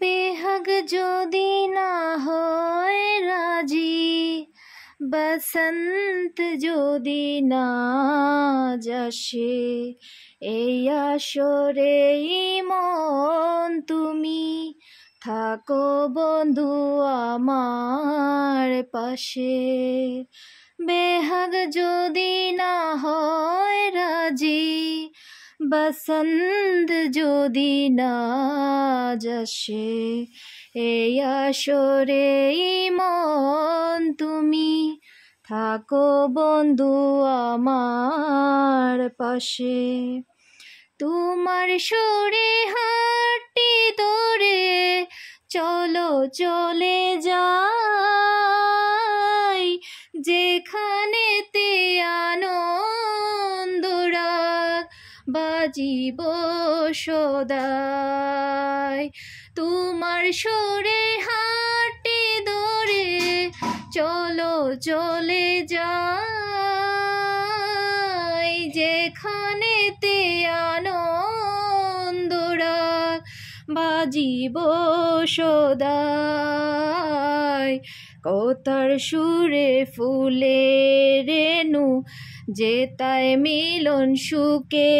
বেহাগ যদি না হয় রাজি, বসন্ত যদি না যাসে, এই আসরে মন তুমি থাকো বন্ধু আমার পাশে। বেহাগ যদি না হয় রাজি, বসন্ত যদি না যাসে, এই আসরে মন তুমি থাকো বন্ধু আমার পাশে। তোমার সুরে হাঁটি দৌড়ে চলো চলে যাই, যেখানেতে আনন্দ রাগ বাজিব সদাই। তোমার সুরে হাঁটি দৌড়ে চলো চলে যাই, যেখানেতে আনন্দ রাগ বাজিব সদাই। কোথার সুরে ফুলের রেণু যেতায় মিলন সুখে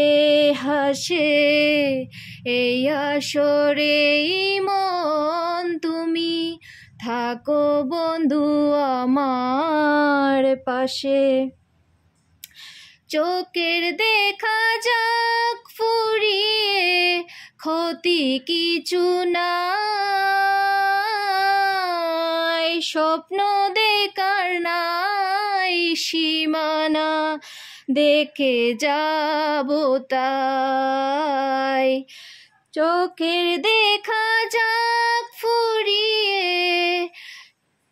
হাসে, এই আসরে মন তুমি থাকো বন্ধু আমার পাশে। চোখের দেখা যাক ফুরিয়ে, ক্ষতি কিছু নাই, স্বপ্ন দেখার নাই সীমানা, দেখে যাব তাই। চোখের দেখা যাক ফুরিয়ে,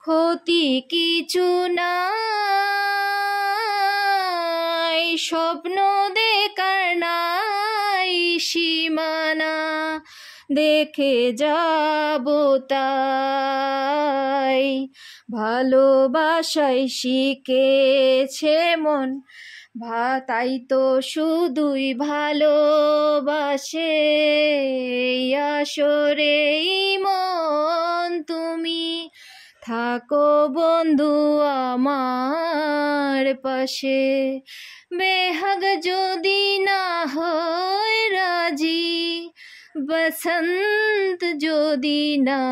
ক্ষতি কিছু নাই, স্বপ্ন দেখার নাই সীমানা, দেখে যাব তাই। ভালোবাসায় শিখেছে মন, তাই তো শুধুই ভালোবাসে, আসরে মন তুমি থাকো বন্ধু আমার পাশে। বেহাগ যদি না হয় রাজি, বসন্ত যদি না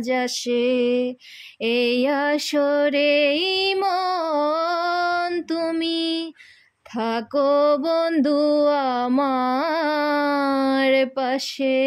যাসে, এই আসরে মন তুমি থাকো বন্ধু আমার পাশে।